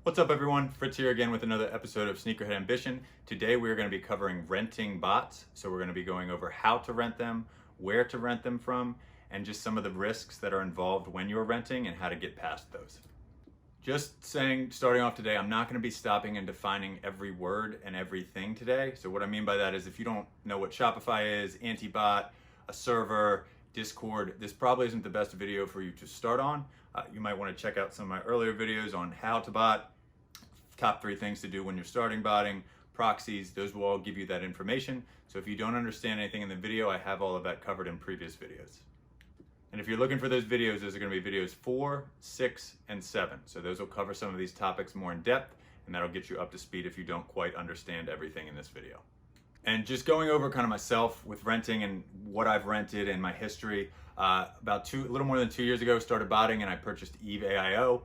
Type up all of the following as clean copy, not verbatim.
What's up everyone, Fritz here again with another episode of Sneakerhead Ambition. Today we're going to be covering renting bots. So we're going to be going over how to rent them, where to rent them from, and just some of the risks that are involved when you're renting and how to get past those. Just saying, starting off today, I'm not going to be stopping and defining every word and everything today. So what I mean by that is if you don't know what Shopify is, anti-bot, a server, Discord, this probably isn't the best video for you to start on. You might want to check out some of my earlier videos on how to bot, top 3 things to do when you're starting botting, proxies, those will all give you that information. So if you don't understand anything in the video, I have all of that covered in previous videos. And if you're looking for those videos, those are going to be videos 4, 6, and 7. So those will cover some of these topics more in depth, and that'll get you up to speed if you don't quite understand everything in this video. And just going over kind of myself with renting and what I've rented and my history, a little more than 2 years ago, started botting and I purchased Eve AIO.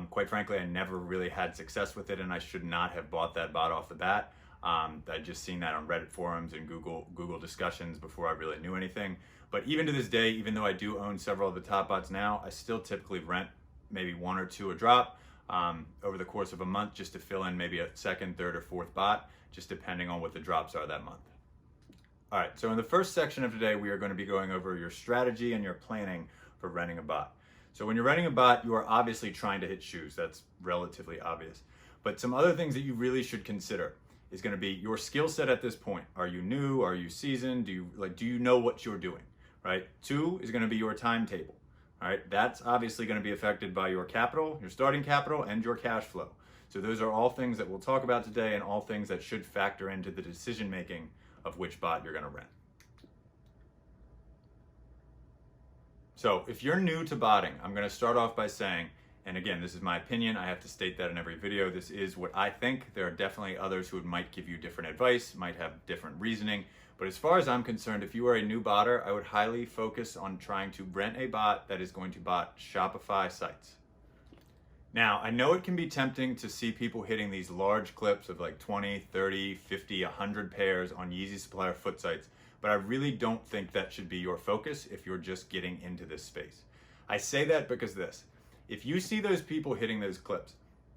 Quite frankly, I never really had success with it and I should not have bought that bot off the bat. I'd just seen that on Reddit forums and Google discussions before I really knew anything. But even to this day, even though I do own several of the top bots now, I still typically rent maybe 1 or 2 a drop over the course of a month just to fill in maybe a second, third, or fourth bot, just depending on what the drops are that month. All right, so in the first section of today, we are going to be going over your strategy and your planning for renting a bot. So when you're renting a bot, you are obviously trying to hit shoes. That's relatively obvious. But some other things that you really should consider is going to be your skill set at this point. Are you new? Are you seasoned? Do you know what you're doing, right? 2 is going to be your timetable, all right? That's obviously going to be affected by your capital, your starting capital, and your cash flow. So those are all things that we'll talk about today and all things that should factor into the decision-making of which bot you're going to rent. So if you're new to botting, I'm going to start off by saying, and again, this is my opinion, I have to state that in every video, this is what I think. There are definitely others who might give you different advice, might have different reasoning, but as far as I'm concerned, if you are a new botter, I would highly focus on trying to rent a bot that is going to bot Shopify sites. Now, I know it can be tempting to see people hitting these large clips of like 20, 30, 50, 100 pairs on Yeezy Supplier foot sites, but I really don't think that should be your focus if you're just getting into this space. I say that because if you see those people hitting those clips,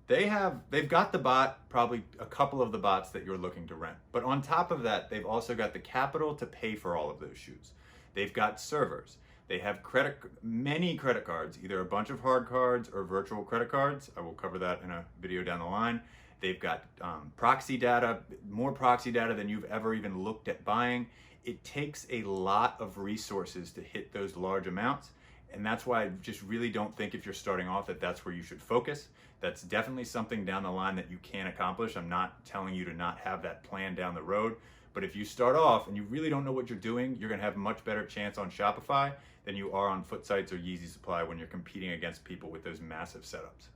they've got the bot, probably a couple of the bots that you're looking to rent. But on top of that, they've also got the capital to pay for all of those shoes. They've got servers. They have many credit cards, either a bunch of hard cards or virtual credit cards. I will cover that in a video down the line. They've got proxy data, more proxy data than you've ever even looked at buying. It takes a lot of resources to hit those large amounts. And that's why I just really don't think if you're starting off that that's where you should focus. That's definitely something down the line that you can accomplish. I'm not telling you to not have that plan down the road. But if you start off and you really don't know what you're doing, you're going to have a much better chance on Shopify than you are on foot sites or Yeezy Supply when you're competing against people with those massive setups.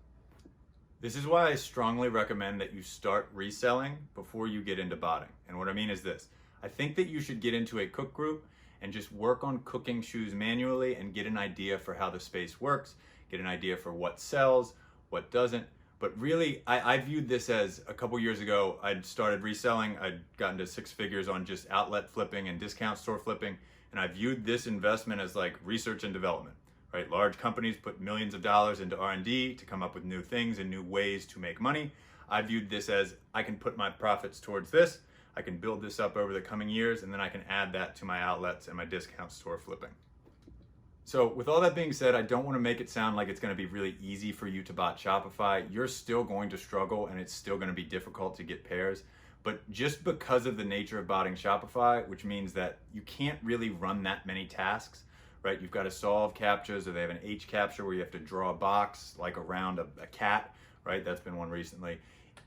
This is why I strongly recommend that you start reselling before you get into botting. And what I mean is this. I think that you should get into a cook group and just work on cooking shoes manually and get an idea for how the space works, get an idea for what sells, what doesn't. But really, I viewed this as a couple years ago, I'd started reselling. I'd gotten to 6 figures on just outlet flipping and discount store flipping. And I viewed this investment as like research and development, right? Large companies put millions of dollars into R&D to come up with new things and new ways to make money. I viewed this as I can put my profits towards this. I can build this up over the coming years, and then I can add that to my outlets and my discount store flipping. So with all that being said, I don't want to make it sound like it's going to be really easy for you to bot Shopify. You're still going to struggle and it's still going to be difficult to get pairs. But just because of the nature of botting Shopify, which means that you can't really run that many tasks, right? You've got to solve captures, or they have an H capture where you have to draw a box like around a cat, right? That's been one recently.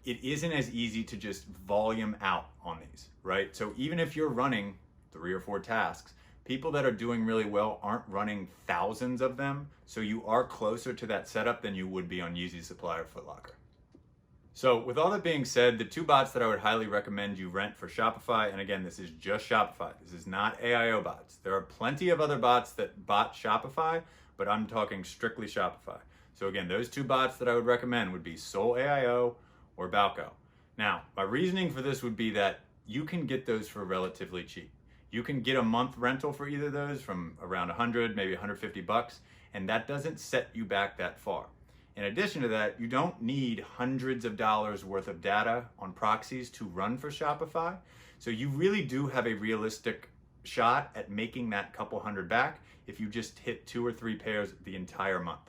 It isn't as easy to just volume out on these, right? So even if you're running 3 or 4 tasks, people that are doing really well aren't running thousands of them, so you are closer to that setup than you would be on Yeezy Supply or Foot Locker. So with all that being said, the 2 bots that I would highly recommend you rent for Shopify, and again, this is just Shopify. This is not AIO bots. There are plenty of other bots that bot Shopify, but I'm talking strictly Shopify. So again, those 2 bots that I would recommend would be Soul AIO or Balco. Now, my reasoning for this would be that you can get those for relatively cheap. You can get a month rental for either of those from around 100, maybe 150 bucks, and that doesn't set you back that far. In addition to that, you don't need hundreds of dollars worth of data on proxies to run for Shopify. So you really do have a realistic shot at making that couple hundred back if you just hit 2 or 3 pairs the entire month.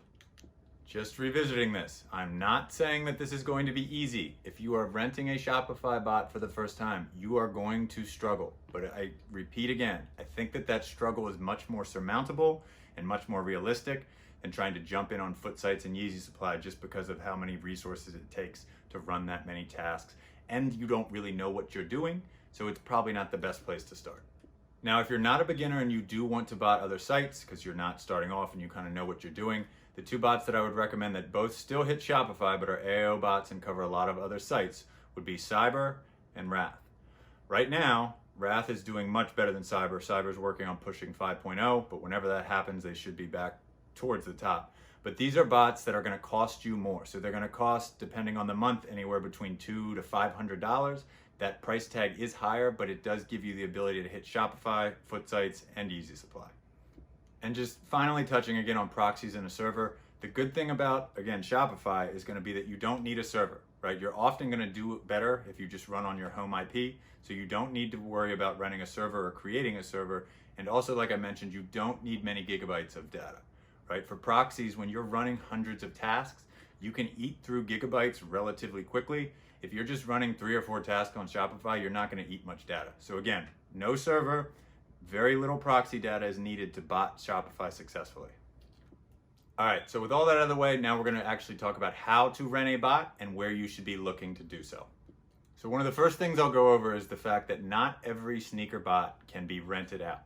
Just revisiting this, I'm not saying that this is going to be easy. If you are renting a Shopify bot for the first time, you are going to struggle. But I repeat again, I think that struggle is much more surmountable and much more realistic than trying to jump in on foot sites and Yeezy Supply just because of how many resources it takes to run that many tasks. And you don't really know what you're doing, so it's probably not the best place to start. Now, if you're not a beginner and you do want to bot other sites because you're not starting off and you kind of know what you're doing, the 2 bots that I would recommend that both still hit Shopify but are AO bots and cover a lot of other sites would be Cyber and Wrath. Right now, Wrath is doing much better than Cyber. Cyber's working on pushing 5.0, but whenever that happens, they should be back towards the top. But these are bots that are going to cost you more. So they're going to cost, depending on the month, anywhere between $200 to $500. That price tag is higher, but it does give you the ability to hit Shopify, foot sites, and Yeezy Supply. And just finally touching again on proxies in a server, the good thing about, again, Shopify is going to be that you don't need a server, right? You're often going to do better if you just run on your home IP, so you don't need to worry about renting a server or creating a server. And also, like I mentioned, you don't need many gigabytes of data, right? For proxies, when you're running hundreds of tasks, you can eat through gigabytes relatively quickly. If you're just running 3 or 4 tasks on Shopify, you're not going to eat much data. So again, no server, very little proxy data is needed to bot Shopify successfully. All right, so with all that out of the way, now we're going to actually talk about how to rent a bot and where you should be looking to do so. So one of the first things I'll go over is the fact that not every sneaker bot can be rented out.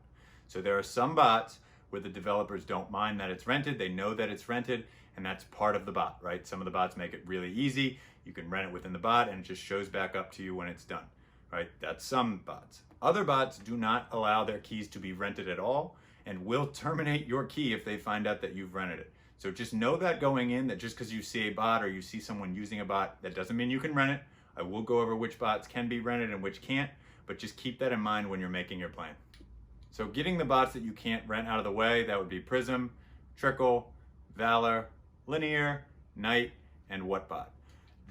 So there are some bots where the developers don't mind that it's rented, they know that it's rented, and that's part of the bot, right? Some of the bots make it really easy. You can rent it within the bot and it just shows back up to you when it's done, right? That's some bots. Other bots do not allow their keys to be rented at all and will terminate your key if they find out that you've rented it. So just know that going in, that just because you see a bot or you see someone using a bot, that doesn't mean you can rent it. I will go over which bots can be rented and which can't, but just keep that in mind when you're making your plan. So getting the bots that you can't rent out of the way, that would be Prism, Trickle, Valor, Linear, Knight, and Whatbot.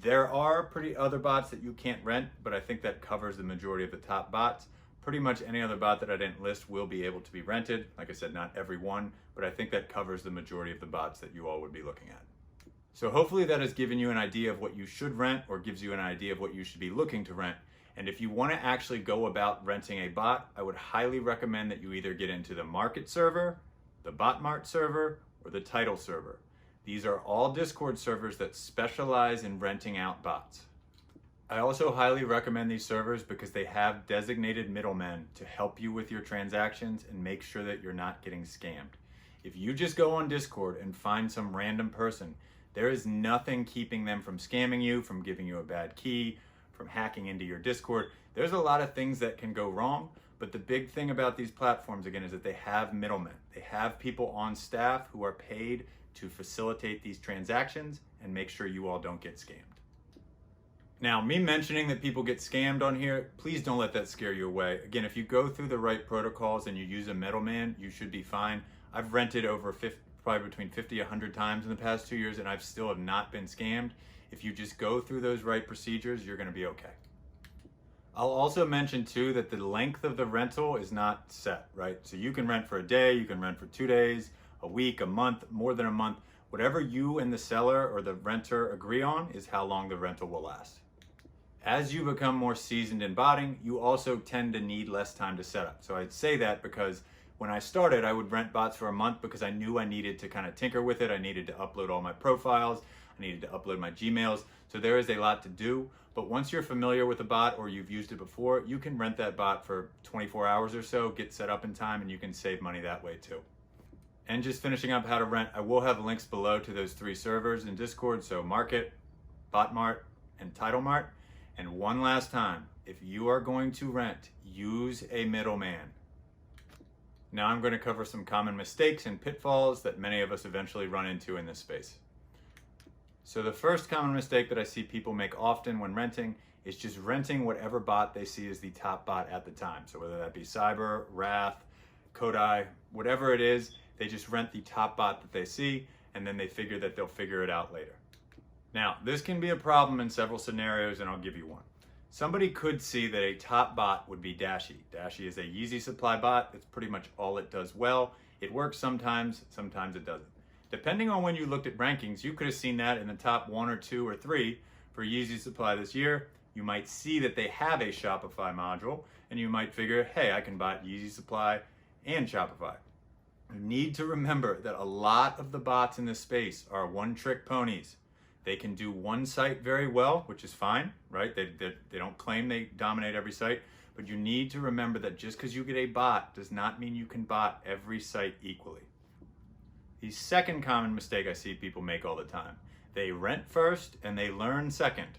There are pretty other bots that you can't rent, but I think that covers the majority of the top bots. Pretty much any other bot that I didn't list will be able to be rented. Like I said, not every one, but I think that covers the majority of the bots that you all would be looking at. So hopefully that has given you an idea of what you should rent or gives you an idea of what you should be looking to rent. And if you want to actually go about renting a bot, I would highly recommend that you either get into the Market server, the BotMart server, or the Title server. These are all Discord servers that specialize in renting out bots. I also highly recommend these servers because they have designated middlemen to help you with your transactions and make sure that you're not getting scammed. If you just go on Discord and find some random person, there is nothing keeping them from scamming you, from giving you a bad key, from hacking into your Discord. There's a lot of things that can go wrong, but the big thing about these platforms, again, is that they have middlemen. They have people on staff who are paid to facilitate these transactions and make sure you all don't get scammed. Now, me mentioning that people get scammed on here, please don't let that scare you away. Again, if you go through the right protocols and you use a middleman, you should be fine. I've rented over probably between 50 and 100 times in the past 2 years, and I've still have not been scammed. If you just go through those right procedures, you're gonna be okay. I'll also mention too that the length of the rental is not set, right? So you can rent for a day, you can rent for 2 days, a week, a month, more than a month. Whatever you and the seller or the renter agree on is how long the rental will last. As you become more seasoned in botting, you also tend to need less time to set up. So I'd say that because when I started, I would rent bots for a month because I knew I needed to kind of tinker with it. I needed to upload all my profiles. I needed to upload my Gmails. So there is a lot to do. But once you're familiar with a bot or you've used it before, you can rent that bot for 24 hours or so, get set up in time, and you can save money that way too. And just finishing up how to rent, I will have links below to those 3 servers in Discord. So Market, BotMart, and TitleMart. And one last time, if you are going to rent, use a middleman. Now I'm going to cover some common mistakes and pitfalls that many of us eventually run into in this space. So the first common mistake that I see people make often when renting is just renting whatever bot they see as the top bot at the time. So whether that be Cyber, Wrath, Kodai, whatever it is, they just rent the top bot that they see, and then they figure that they'll figure it out later. Now, this can be a problem in several scenarios, and I'll give you one. Somebody could see that a top bot would be Dashi. Dashi is a Yeezy supply bot. That's pretty much all it does well. It works sometimes it doesn't. Depending on when you looked at rankings, you could have seen that in the top 1 or 2 or 3 for Yeezy supply this year. You might see that they have a Shopify module, and you might figure, hey, I can buy Yeezy supply and Shopify. You need to remember that a lot of the bots in this space are one-trick ponies. They can do one site very well, which is fine, right? They don't claim they dominate every site, but you need to remember that just because you get a bot does not mean you can bot every site equally. The second common mistake I see people make all the time, they rent first and they learn second.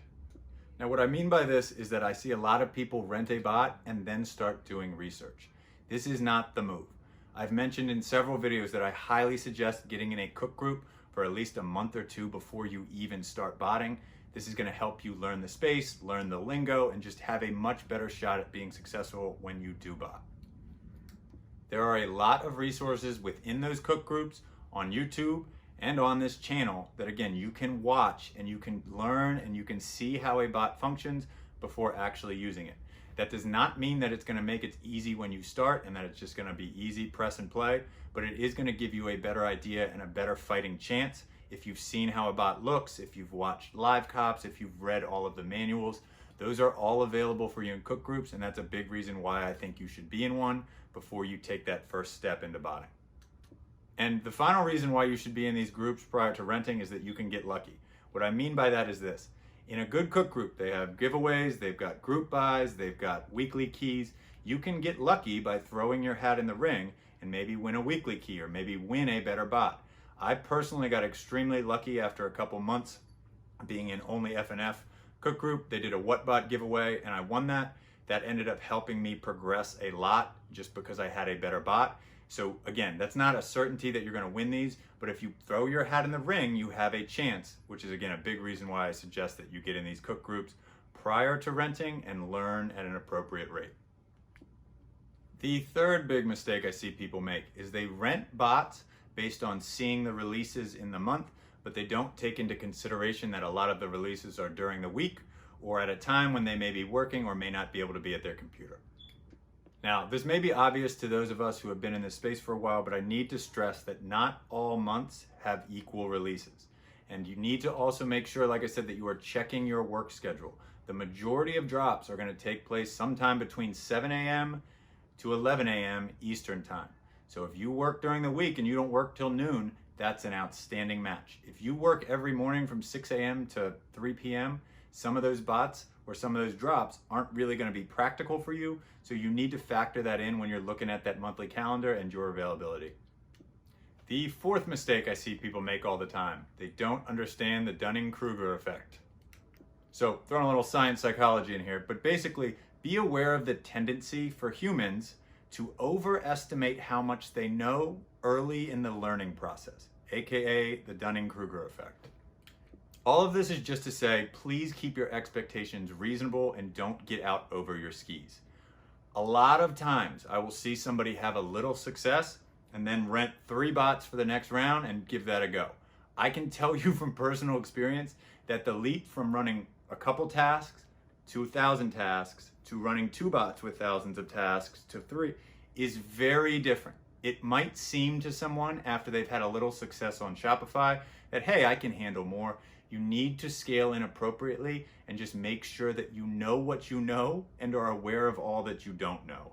Now what I mean by this is that I see a lot of people rent a bot and then start doing research. This is not the move. I've mentioned in several videos that I highly suggest getting in a cook group for at least a month or 2 before you even start botting. This is going to help you learn the space, learn the lingo, and just have a much better shot at being successful when you do bot. There are a lot of resources within those cook groups on YouTube and on this channel that, again, you can watch and you can learn and you can see how a bot functions before actually using it. That does not mean that it's going to make it easy when you start and that it's just going to be easy, press and play, but it is going to give you a better idea and a better fighting chance if you've seen how a bot looks, if you've watched live cops, if you've read all of the manuals. Those are all available for you in cook groups, and that's a big reason why I think you should be in one before you take that first step into botting. And the final reason why you should be in these groups prior to renting is that you can get lucky. What I mean by that is this. In a good cook group, they have giveaways, they've got group buys, they've got weekly keys. You can get lucky by throwing your hat in the ring and maybe win a weekly key or maybe win a better bot. I personally got extremely lucky after a couple months being in only F&F cook group. They did a what bot giveaway and I won that. That ended up helping me progress a lot just because I had a better bot. So again, that's not a certainty that you're going to win these, but if you throw your hat in the ring, you have a chance, which is again a big reason why I suggest that you get in these cook groups prior to renting and learn at an appropriate rate. The third big mistake I see people make is they rent bots based on seeing the releases in the month, but they don't take into consideration that a lot of the releases are during the week or at a time when they may be working or may not be able to be at their computer. Now, this may be obvious to those of us who have been in this space for a while, but I need to stress that not all months have equal releases. And you need to also make sure, like I said, that you are checking your work schedule. The majority of drops are going to take place sometime between 7 a.m. to 11 a.m. Eastern time. So if you work during the week and you don't work till noon, that's an outstanding match. If you work every morning from 6 a.m. to 3 p.m., some of those bots or some of those drops aren't really going to be practical for you. So you need to factor that in when you're looking at that monthly calendar and your availability. The fourth mistake I see people make all the time, they don't understand the Dunning-Kruger effect. So throwing a little science psychology in here, but basically be aware of the tendency for humans to overestimate how much they know early in the learning process, aka the Dunning-Kruger effect. All of this is just to say, please keep your expectations reasonable and don't get out over your skis. A lot of times I will see somebody have a little success and then rent 3 bots for the next round and give that a go. I can tell you from personal experience that the leap from running a couple tasks to 1,000 tasks to running 2 bots with thousands of tasks to 3 is very different. It might seem to someone after they've had a little success on Shopify that, hey, I can handle more. You need to scale in appropriately and just make sure that you know what you know and are aware of all that you don't know.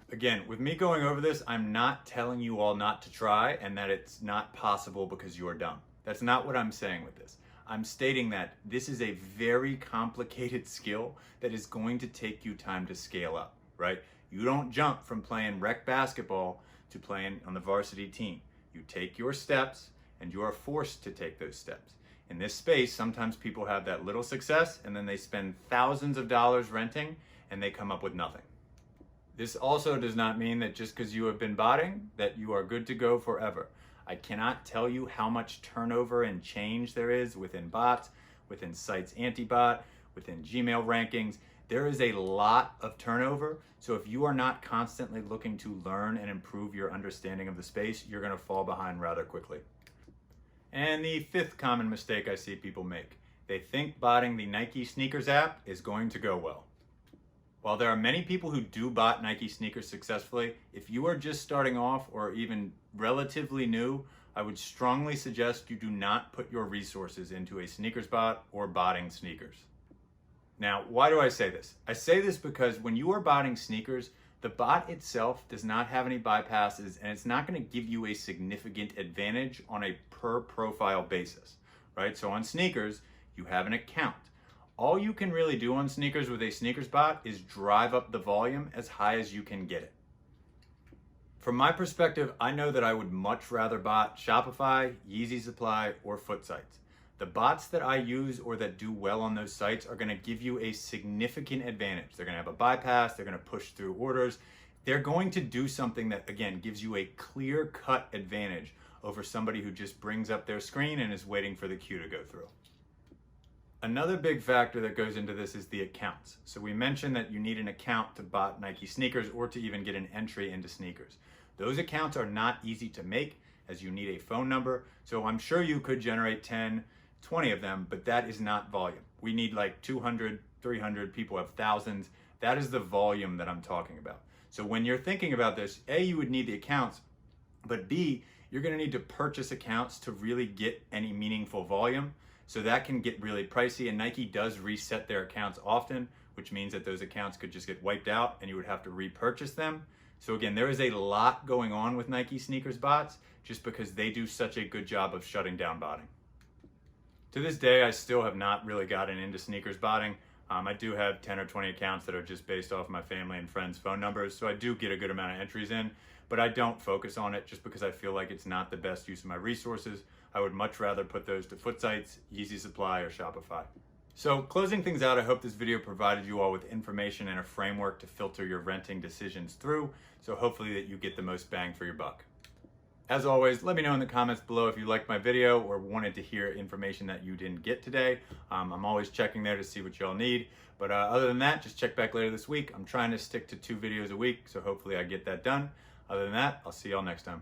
Again, with me going over this, I'm not telling you all not to try and that it's not possible because you're dumb. That's not what I'm saying with this. I'm stating that this is a very complicated skill that is going to take you time to scale up, right? You don't jump from playing rec basketball to playing on the varsity team. You take your steps and you are forced to take those steps. In this space, sometimes people have that little success and then they spend thousands of dollars renting and they come up with nothing. This also does not mean that just because you have been botting that you are good to go forever. I cannot tell you how much turnover and change there is within bots, within sites anti-bot, within Gmail rankings. There is a lot of turnover. So if you are not constantly looking to learn and improve your understanding of the space, you're going to fall behind rather quickly. And the fifth common mistake I see people make: they think botting the Nike sneakers app is going to go well. While there are many people who do bot Nike sneakers successfully, if you are just starting off or even relatively new, I would strongly suggest you do not put your resources into a sneakers bot or botting sneakers. Now, why do I say this? I say this because when you are botting sneakers, the bot itself does not have any bypasses, and it's not going to give you a significant advantage on a per profile basis, right? So on sneakers, you have an account. All you can really do on sneakers with a sneakers bot is drive up the volume as high as you can get it. From my perspective, I know that I would much rather bot Shopify, Yeezy Supply, or Foot sites. The bots that I use or that do well on those sites are going to give you a significant advantage. They're going to have a bypass, they're going to push through orders. They're going to do something that, again, gives you a clear-cut advantage over somebody who just brings up their screen and is waiting for the queue to go through. Another big factor that goes into this is the accounts. So we mentioned that you need an account to bot Nike sneakers or to even get an entry into sneakers. Those accounts are not easy to make, as you need a phone number. So I'm sure you could generate 10, 20 of them, but that is not volume. We need like 200, 300, people have thousands. That is the volume that I'm talking about. So when you're thinking about this, A, you would need the accounts, but B, you're gonna need to purchase accounts to really get any meaningful volume. So that can get really pricey, and Nike does reset their accounts often, which means that those accounts could just get wiped out and you would have to repurchase them. So again, there is a lot going on with Nike sneakers bots just because they do such a good job of shutting down botting. To this day, I still have not really gotten into sneakers botting. I do have 10 or 20 accounts that are just based off my family and friends' phone numbers, so I do get a good amount of entries in, but I don't focus on it just because I feel like it's not the best use of my resources. I would much rather put those to Foot sites, Yeezy Supply, or Shopify. So closing things out, I hope this video provided you all with information and a framework to filter your renting decisions through, so hopefully that you get the most bang for your buck. As always, let me know in the comments below if you liked my video or wanted to hear information that you didn't get today. I'm always checking there to see what y'all need. But other than that, just check back later this week. I'm trying to stick to 2 videos a week, so hopefully I get that done. Other than that, I'll see y'all next time.